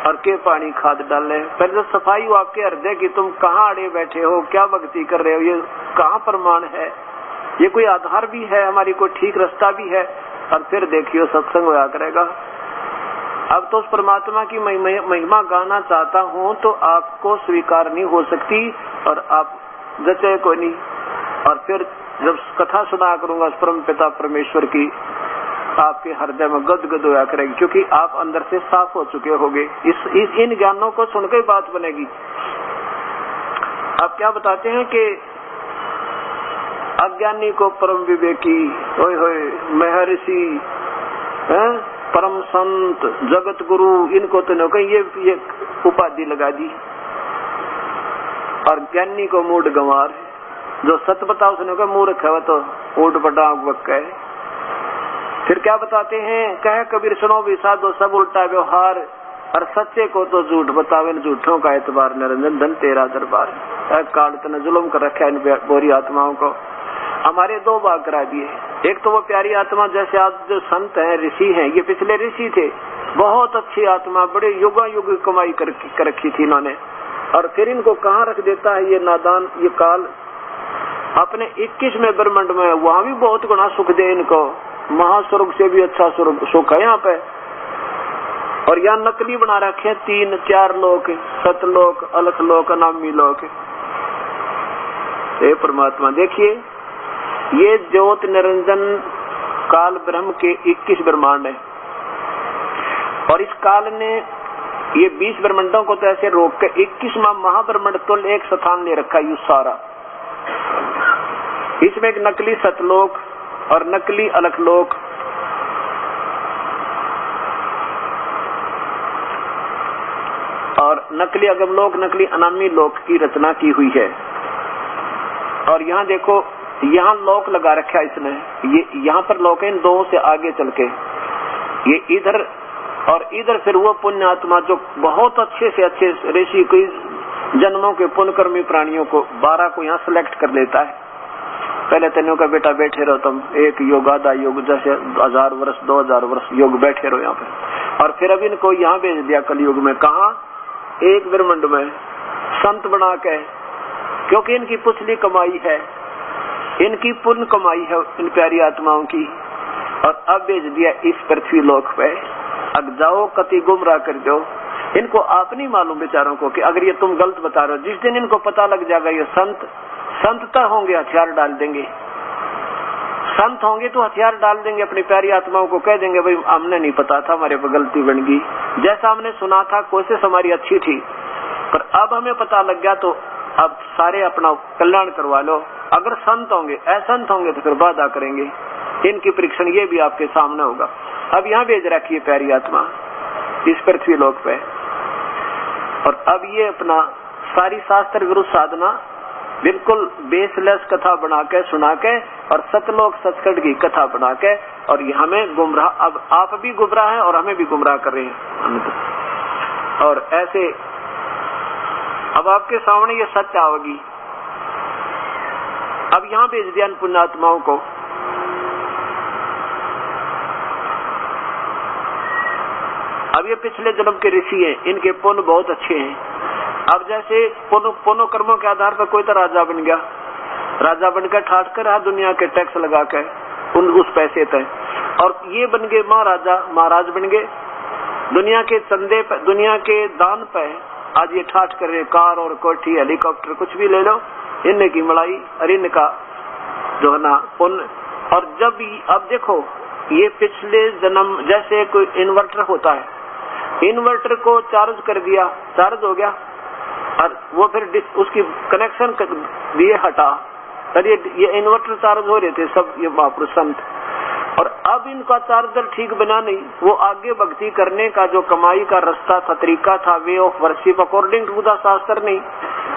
और के पानी खाद डाले। पहले तो सफाई हो आपके हृदय की, तुम कहाँ अड़े बैठे हो, क्या भक्ति कर रहे हो, ये कहाँ प्रमाण है, ये कोई आधार भी है, हमारी कोई ठीक रास्ता भी है, और फिर देखियो सत्संग होया करेगा। अब तो उस परमात्मा की महिमा गाना चाहता हूँ तो आपको स्वीकार नहीं हो सकती, और आप जचे को नहीं। और फिर जब कथा सुना करूंगा उस परम पिता परमेश्वर की, आपके हृदय में गदगद होया करेगी, क्योंकि आप अंदर से साफ हो चुके होगे। इन ज्ञानों को सुनकर ही बात बनेगी। आप क्या बताते हैं कि अज्ञानी को परम विवेकी, होय होय महर्षि, परम संत, जगत गुरु, इनको तो कहीं ये उपाधि लगा दी। और ज्ञानी को मूड गंवार, जो सत्य बता उसने कहा मूर्ख है, वो तो ऊट पटा वक है। फिर क्या बताते हैं, कह कबीर सुनो भी साधो सब उल्टा व्यवहार, और सच्चे को तो झूठ बतावे, झूठों का एतबार, निरंजन धन तेरा दरबार। काल तने जुल्म कर रखा है इन बोरी आत्माओं को। हमारे 2 भाग करा दिए। एक तो वो प्यारी आत्मा, जैसे आज जो संत हैं, ऋषि हैं, ये पिछले ऋषि थे, बहुत अच्छी आत्मा, बड़े युगा युग कमाई कर रखी थी इन्होंने, और फिर इनको कहाँ रख देता है ये नादान, ये काल, अपने 21वें ब्रह्मांड में। वहां भी बहुत गुना सुख दे इनको, महास्वर्ग से भी अच्छा सुख है यहाँ पे। और यहाँ नकली बना रखे हैं 3-4 लोक, सतलोक, अलखलोक, अनामी लोक। हे परमात्मा, देखिए ये ज्योत निरंजन काल ब्रह्म के 21 ब्रह्मांड है, और इस काल ने ये 20 ब्रह्मांडों को तो ऐसे रोक के 21वां महाब्रह्मांड तुल एक स्थान ले रखा है सारा। इसमें एक नकली सतलोक और नकली अलखलोक, और नकली अगमलोक, नकली अनामी लोक की रचना की हुई है। और यहाँ देखो, यहाँ लोक लगा रखा है इसने, ये यहाँ पर लोक है, इन 2 से आगे चल के ये इधर और इधर। फिर वो पुण्य आत्मा जो बहुत अच्छे से अच्छे ऋषि कोई जन्मों के पुण्यकर्मी प्राणियों को 12 को यहाँ सिलेक्ट कर लेता है। पहले तेनों का बेटा बैठे रहो तुम, एक योग आधा योग, जैसे 1000 वर्ष 2000 वर्ष योग बैठे रहो यहाँ पे। और फिर अब इनको यहाँ भेज दिया कलयुग में, कहा एक ब्रह्मांड में संत बना के, क्योंकि इनकी पुछली कमाई है, इनकी पुण्य कमाई है इन प्यारी आत्माओं की। और अब भेज दिया इस पृथ्वी लोक पे, अब जाओ कति गुमराह कर दो। इनको आप नहीं मालूम बेचारों को कि अगर ये तुम गलत बता रहे हो, जिस दिन इनको पता लग जाएगा ये संतता होंगे, हथियार डाल देंगे। संत होंगे तो हथियार डाल देंगे, अपनी प्यारी आत्माओं को कह देंगे भाई हमने नहीं पता था, हमारे पर गलती बन गई, जैसा हमने सुना था कोशिश हमारी अच्छी थी, पर अब हमें पता लग गया तो अब सारे अपना कल्याण करवा लो। अगर संत होंगे, असंत होंगे तो फिर वादा करेंगे। इनकी परीक्षण ये भी आपके सामने होगा। अब यहाँ भेज रखी है प्यारी आत्मा इस पृथ्वी लोक पे, और अब ये अपना सारी शास्त्र विरुद्ध साधना बिल्कुल बेसलेस कथा बना के सुना के, और सतलोक सचखंड की कथा बना के, और हमें गुमराह, अब आप भी गुमराह हैं और हमें भी गुमराह कर रहे हैं। और ऐसे अब आपके सामने ये सत्य आवेगी। अब यहाँ भेज दिया पुण्यात्माओं को। अब ये पिछले जन्म के ऋषि हैं, इनके पुण्य बहुत अच्छे हैं। अब जैसे पुण्य कर्मों के आधार पर कोई तो राजा बन गया, राजा बनकर ठाट कर दुनिया के टैक्स लगा के उस पैसे तय, और ये बन गए महाराज बन गए दुनिया के चंदे पे, दुनिया के दान पे। आज ये ठाट कर रहे, कार और कोठी हेलीकॉप्टर कुछ भी ले लो, इनने की मलाई और इनका जो है ना पुण्य। और जब अब देखो ये पिछले जन्म, जैसे कोई इन्वर्टर होता है, इन्वर्टर को चार्ज कर दिया, चार्ज हो गया और वो फिर उसकी कनेक्शन दिए हटा, और ये इन्वर्टर चार्ज हो रहे थे सब ये महापुरुष संत, और अब इनका चार्जर ठीक बना नहीं, वो आगे भक्ति करने का जो कमाई का रास्ता था, तरीका था, way of worship according to the shastra नहीं,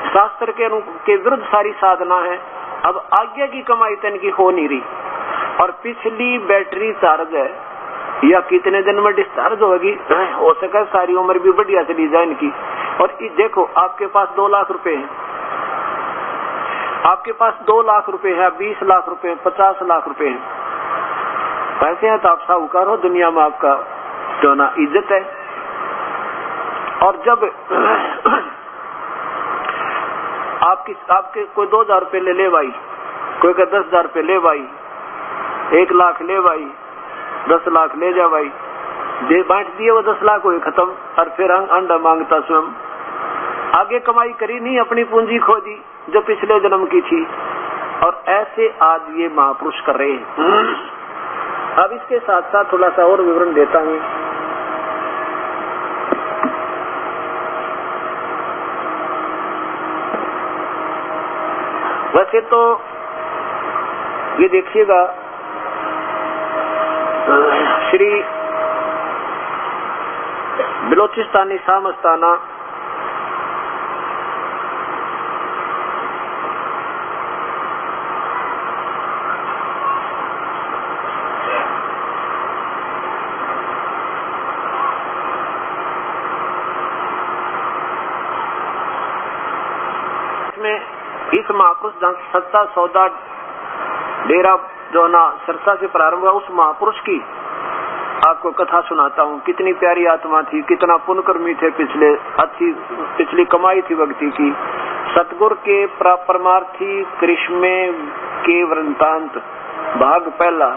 शास्त्र के विरुद्ध सारी साधना है। अब आगे की कमाई तो इनकी हो नहीं रही, और पिछली बैटरी चार्ज है, या कितने दिन में डिस्चार्ज होगी, हो सके सारी उम्र भी बढ़िया चली जाए इनकी। और देखो आपके पास 2 लाख रुपए है, आपके पास 2 लाख रुपए है, 20 लाख रुपए, 50 लाख रुपए है, पैसे हैं तो आप साहूकार हो, दुनिया में आपका जो ना इज्जत है। और जब आपके कोई 2000 रुपए ले भाई, कोई का 10,000 रुपए ले भाई, 1 लाख ले भाई, 10 लाख ले जा भाई, दे बांट दिए वो 10 लाख हुए खत्म, और फिर अंडा मांगता स्वयं। आगे कमाई करी नहीं, अपनी पूंजी खो दी जो पिछले जन्म की थी, और ऐसे आज ये महापुरुष कर रहे हैं। अब इसके साथ साथ थोड़ा सा और विवरण देता हूँ। वैसे तो ये देखिएगा, श्री बलोचिस्तानी शाह मस्ताना इस महापुरुष सच्चा सौदा डेरा जो ना सरसा से प्रारंभ हुआ, उस महापुरुष की आपको कथा सुनाता हूँ। कितनी प्यारी आत्मा थी, कितना पुण्यकर्मी थे, पिछली कमाई थी भक्ति की। सतगुर के परमार्थी कृष्मे के वृंतांत, भाग पहला।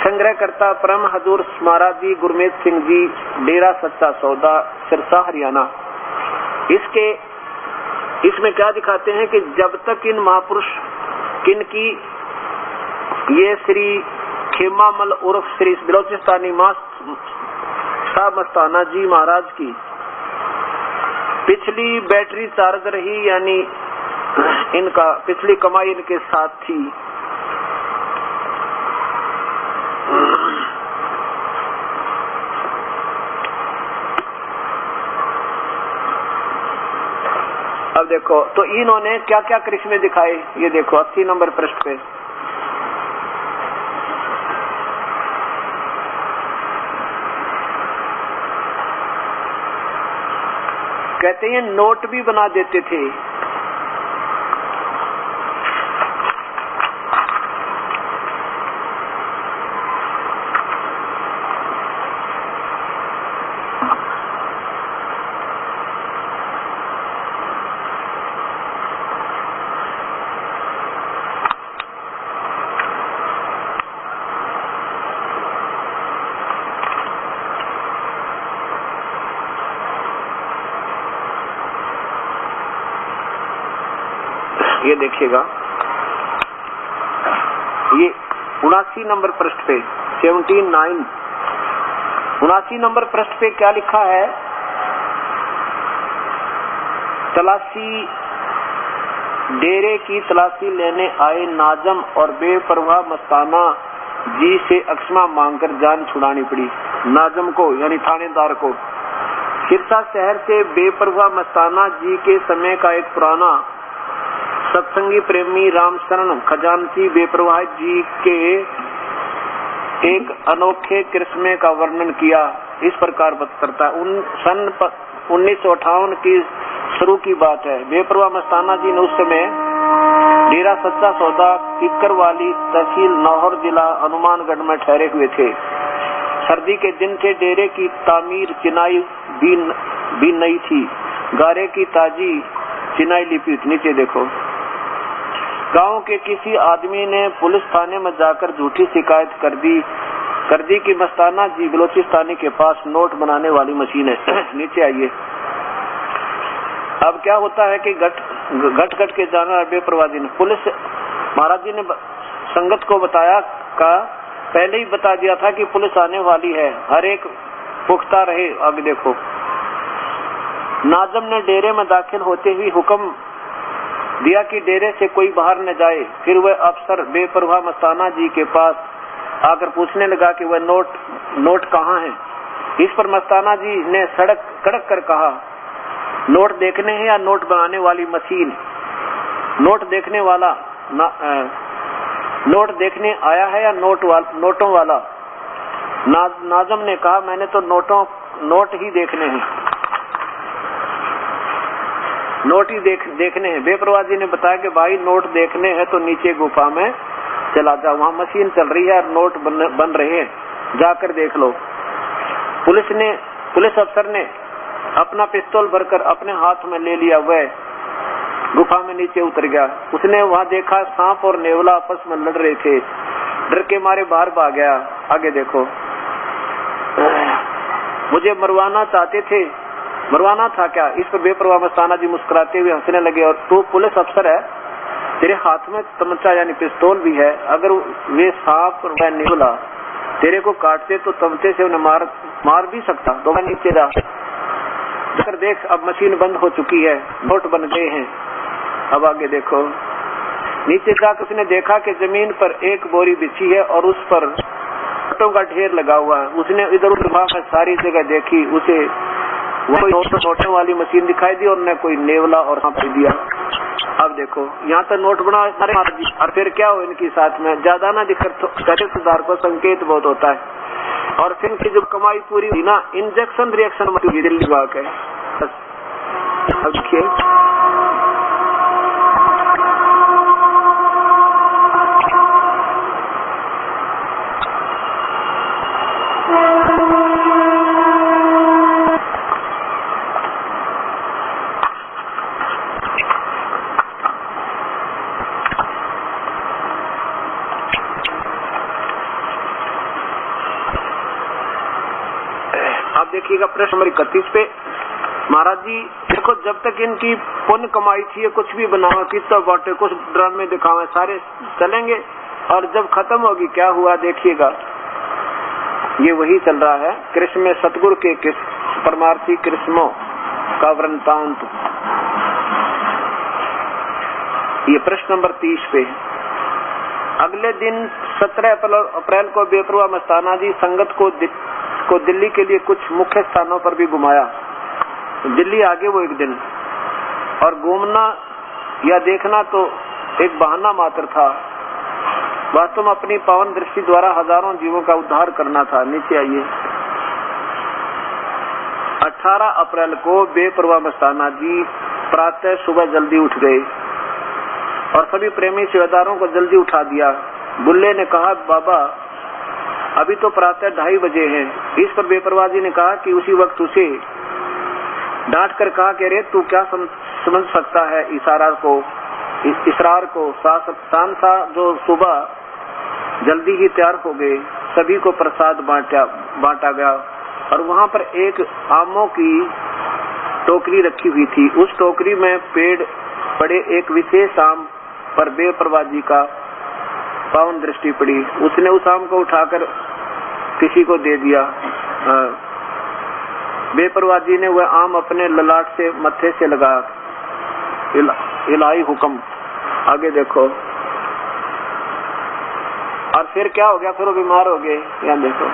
संग्रहकर्ता परम हजूर महाराज जी गुरमीत सिंह जी, डेरा सच्चा सौदा, सिरसा हरियाणा। इसमें क्या दिखाते हैं कि जब तक इन महापुरुष किनकी, ये श्री खेमामल उर्फ श्री बलोचिस्तानी शाह मस्ताना जी महाराज की पिछली बैटरी चार्ज रही, यानी इनका पिछली कमाई इनके साथ थी। अब देखो तो इन्होंने क्या क्या करिश्मे दिखाए, ये देखो 80 नंबर पृष्ठ पे। कहते हैं नोट भी बना देते थे। ये देखिएगा, ये 79 नंबर पृष्ठ पे 79 79 नंबर पृष्ठ पे क्या लिखा है? तलाशी, डेरे की तलाशी लेने आए नाजम और बेपरवाह मस्ताना जी से अक्षमा मांगकर जान छुड़ानी पड़ी। नाजम को यानी थानेदार को। सिरसा शहर से बेपरवाह मस्ताना जी के समय का एक पुराना सत्संगी प्रेमी रामशरण खजानची बेपरवाह जी के एक अनोखे करिश्मे का वर्णन किया। इस प्रकार करता है। सन 1958 की शुरू की बात है। बेपरवाह मस्ताना जी ने उस समय डेरा सच्चा सौदा किक्कर वाली तहसील नौहर जिला हनुमानगढ़ में ठहरे हुए थे। सर्दी के दिन थे। डेरे की तामीर चिनाई भी नई थी। गारे की ताजी चिनाई लिपी। नीचे देखो। गांव के किसी आदमी ने पुलिस थाने में जाकर झूठी शिकायत कर दी कि मस्ताना जी बलोचिस्तानी के पास नोट बनाने वाली मशीन है। नीचे आइए। अब क्या होता है कि घट के जाना बेपरवाह जी ने पुलिस महाराज जी ने संगत को बताया का पहले ही बता दिया था कि पुलिस आने वाली है, हर एक पुख्ता रहे। आगे देखो, नाजम ने डेरे में दाखिल होते ही हुक्म दिया कि डेरे से कोई बाहर न जाए। फिर वह अफसर बेपरवाह मस्ताना जी के पास आकर पूछने लगा कि वह नोट कहाँ है। इस पर मस्ताना जी ने कड़क कर कहा, नोट देखने हैं या नोट बनाने वाली मशीन? नोट देखने वाला नोट देखने आया है या नोटों वाला? नाजम ने कहा, मैंने तो नोट ही देखने हैं, नोट ही देखने हैं। बेपरवाह जी ने बताया कि भाई नोट देखने हैं तो नीचे गुफा में चला जा, वहाँ मशीन चल रही है और नोट बन रहे हैं, जाकर देख लो। पुलिस अफसर ने अपना पिस्तौल भरकर अपने हाथ में ले लिया। वह गुफा में नीचे उतर गया। उसने वहाँ देखा सांप और नेवला आपस में लड़ रहे थे। डर के मारे बाहर भाग गया। आगे देखो, मुझे मरवाना चाहते थे, मरवाना था क्या? इस पर बेपरवाह मस्ताना जी मुस्कुराते हुए हंसने लगे। और तू पुलिस अफसर है, तेरे हाथ में तमंचा यानी पिस्तौल भी है, अगर वे सांप और नेवला तेरे को काटते तो तमचे से उन्हें मार भी सकता। तो मैं नीचे जाकर देख, अब मशीन बंद हो चुकी है, नोट बन गए हैं। अब आगे देखो, नीचे जाकर उसने देखा कि जमीन पर एक बोरी बिछी है और उस पर नोटों का ढेर लगा हुआ है। उसने इधर उधर में सारी जगह देखी, उसे वो नोटों वाली मशीन दिखाई दी और ने कोई नेवला और सांप दिया। अब देखो, यहाँ तो नोट बना और फिर क्या हो इनकी साथ में, ज्यादा ना दिक्कत सुधार को संकेत बहुत होता है। और फिर की जो कमाई पूरी हुई ना, इंजेक्शन रिएक्शन में दिल्ली वाक है। अब देखिए, देखिएगा प्रश्न नंबर 31 पे, महाराज जी देखो, जब तक इनकी पुण्य कमाई थी, कुछ भी बनाओ, कितना बांटे, कुछ ड्रामे दिखावे, सारे चलेंगे, और जब खत्म होगी क्या हुआ देखिएगा। ये वही चल रहा है कृष्ण में सतगुरु के परमार्थी कृष्णों का वृत्तांत। ये प्रश्न नंबर 30 पे, अगले दिन 17 अप्रैल को बेपरवाह मस्ताना जी संगत को दिल्ली के लिए कुछ मुख्य स्थानों पर भी घुमाया। दिल्ली आगे वो एक दिन, और घूमना या देखना तो एक बहाना मात्र था, वास्तव में अपनी पावन दृष्टि द्वारा हजारों जीवों का उद्धार करना था। नीचे आइए, 18 अप्रैल को बेपरवाह मस्ताना जी प्रातः सुबह जल्दी उठ गए और सभी प्रेमी सेवादारों को जल्दी उठा दिया। बुल्ले ने कहा, बाबा अभी तो प्रातः 2:30 बजे हैं। इस पर बेपरवाह जी ने कहा कि उसी वक्त उसे डांट कर कहा कि अरे तू क्या समझ सकता है इसरार को। सांसा जो सुबह जल्दी ही तैयार हो गए, सभी को प्रसाद बांटा गया और वहाँ पर एक आमों की टोकरी रखी हुई थी। उस टोकरी में पेड़ पड़े एक विशेष आम पर बेपरवाह जी का पावन दृष्टि पड़ी। उसने उस आम को उठाकर किसी को दे दिया। बेपरवाह जी ने वह आम अपने ललाट से मत्थे से लगा। इलाही हुक्म। आगे देखो, और फिर क्या हो गया, फिर वो बीमार हो गए। यहाँ देखो,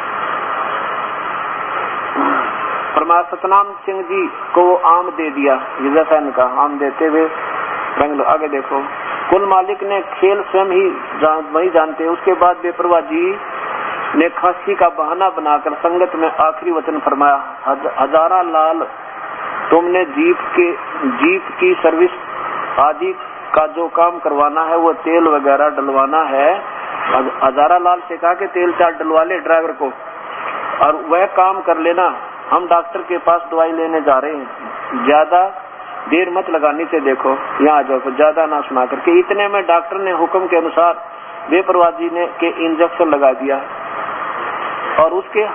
परमात्मा सतनाम सिंह जी को वो आम दे दिया, जैसा इनका आम देते हुए रंग लो। आगे देखो, कुल मालिक ने खेल स्वयं ही वही जानते। उसके बाद बेपरवाह जी ने खांसी का बहाना बनाकर संगत में आखिरी वचन फरमाया, हजारा लाल, तुमने जीप की सर्विस आदि का जो काम करवाना है, वो तेल वगैरह डलवाना है। हजारा लाल से कहा कि तेल चार डलवा ले ड्राइवर को और वह काम कर लेना। हम डॉक्टर के पास दवाई लेने जा रहे हैं, ज्यादा देर मत लगानी से देखो, यहाँ आ जाओ, ज्यादा ना सुना करके। इतने में डॉक्टर ने हुक्म के अनुसार बेपरवाह जी ने के इंजेक्शन लगा दिया और उसके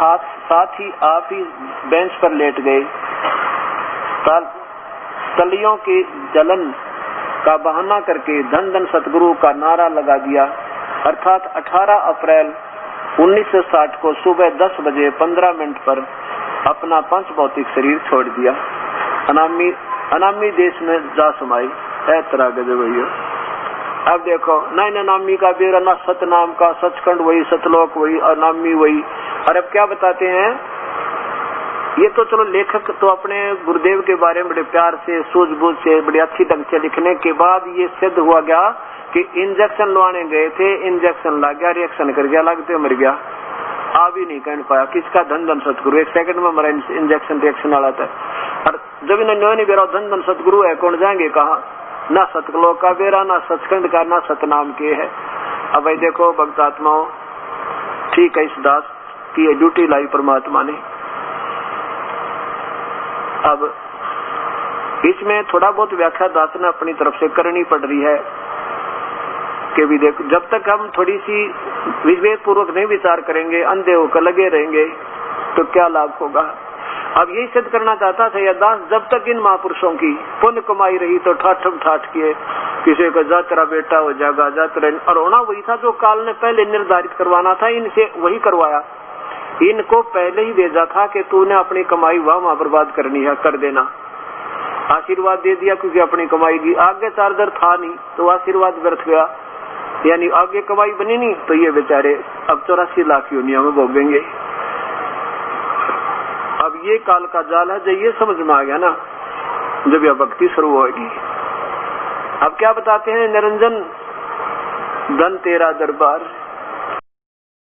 साथ ही आप ही बेंच पर लेट गए। तलियों की जलन का बहाना करके धन धन सतगुरु का नारा लगा दिया अर्थात 18 अप्रैल 1960 को सुबह 10 बजे 15 मिनट पर अपना पंच भौतिक शरीर छोड़ दिया। अनामी देश में जा समाई। तरह गजब भैया। अब देखो ना अनामी का बेरा ना सतनाम का, सचखंड वही, सतलोक वही, अनामी वही। और अब क्या बताते हैं, ये तो चलो लेखक तो अपने गुरुदेव के बारे में बड़े प्यार से, सूझबूझ से, बड़े अच्छी ढंग से लिखने के बाद ये सिद्ध हुआ गया कि इंजेक्शन लवाने गए थे, इंजेक्शन लग गया, रिएक्शन कर गया, लगते मर गया, आ भी नहीं कह पाया। किसका? धन धन सतगुरु। 1 सेकंड में मरा इंजेक्शन रिएक्शन वाला था। और जब इन्होंने बेरा धन धन सतगुरु है, कौन जाएंगे कहा? ना सतलोक का बेरा, ना सचखंड का, ना सतनाम के है। अब भाई देखो भक्त आत्माओं, ठीक है, इस दास की ड्यूटी लाई परमात्मा ने। अब इसमें थोड़ा बहुत व्याख्या दास ने अपनी तरफ से करनी पड़ रही है कि भी देखो, जब तक हम थोड़ी सी विवेक पूर्वक नहीं विचार करेंगे, अंधे होकर लगे रहेंगे, तो क्या लाभ होगा। अब यही सिद्ध करना चाहता था यह दास, जब तक इन महापुरुषों की पुण्य कमाई रही तो ठाठम ठाठ किए, किसी को जा तेरा बेटा हो जाएगा, जा तेरा, और होना वही था जो काल ने पहले निर्धारित करवाना था, इनसे वही करवाया। इनको पहले ही भेजा था कि तूने अपनी कमाई वहां बर्बाद करनी है, कर देना। आशीर्वाद दे दिया क्योंकि अपनी कमाई की आगे चार्जर था नहीं, तो आशीर्वाद व्यर्थ गया, यानी आगे कमाई बनी नहीं, तो ये बेचारे अब 84 लाख योनियों में भोगेंगे। अब ये काल का जाल है, जो ये समझ में आ गया ना, जब यह भक्ति शुरू होगी। अब क्या बताते हैं निरंजन, धन तेरा दरबार,